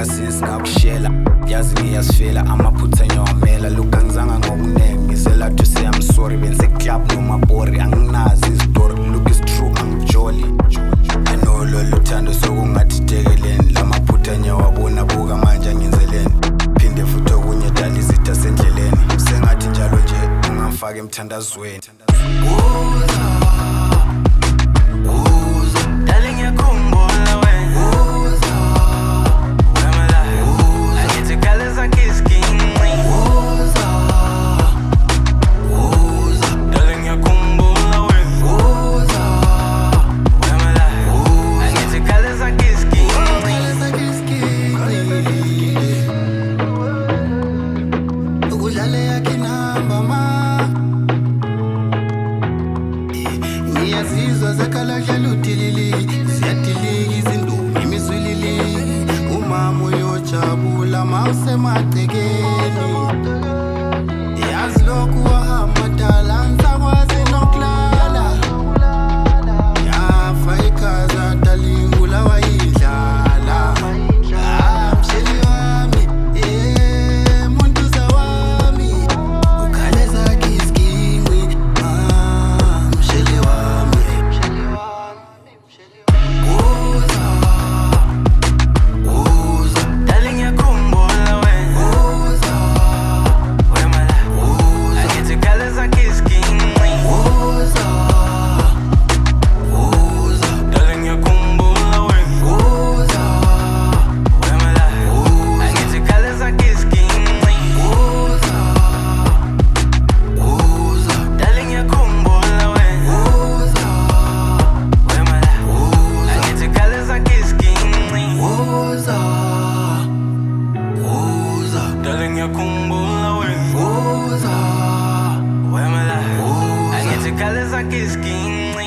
since ngakushela yazi ngiyasifela amaphutha nyawamela look angizanga ngokunenge ngisela to say I'm sorry benze club noma bori anginazi istory look is true angijoli I know lo thando sokungathi tekeleni lamaphutha nyawabona buka manje ngenzeleni phinde futhi okunye dala izitha sendleleni sengathi njalo nje ungamfaka emthandazweni Ngiyazizwa zakalahlala utilili ziyatilika izindumi imizwilili umama uyojabula mawusemagcekeni yazi lokhu wahamba dala ngisakwazi nokulala yafa ikhaza dalingula wayidlala msheli wami muntuza wami ukhaleza kiskingwi msheli wami Colors like it's king.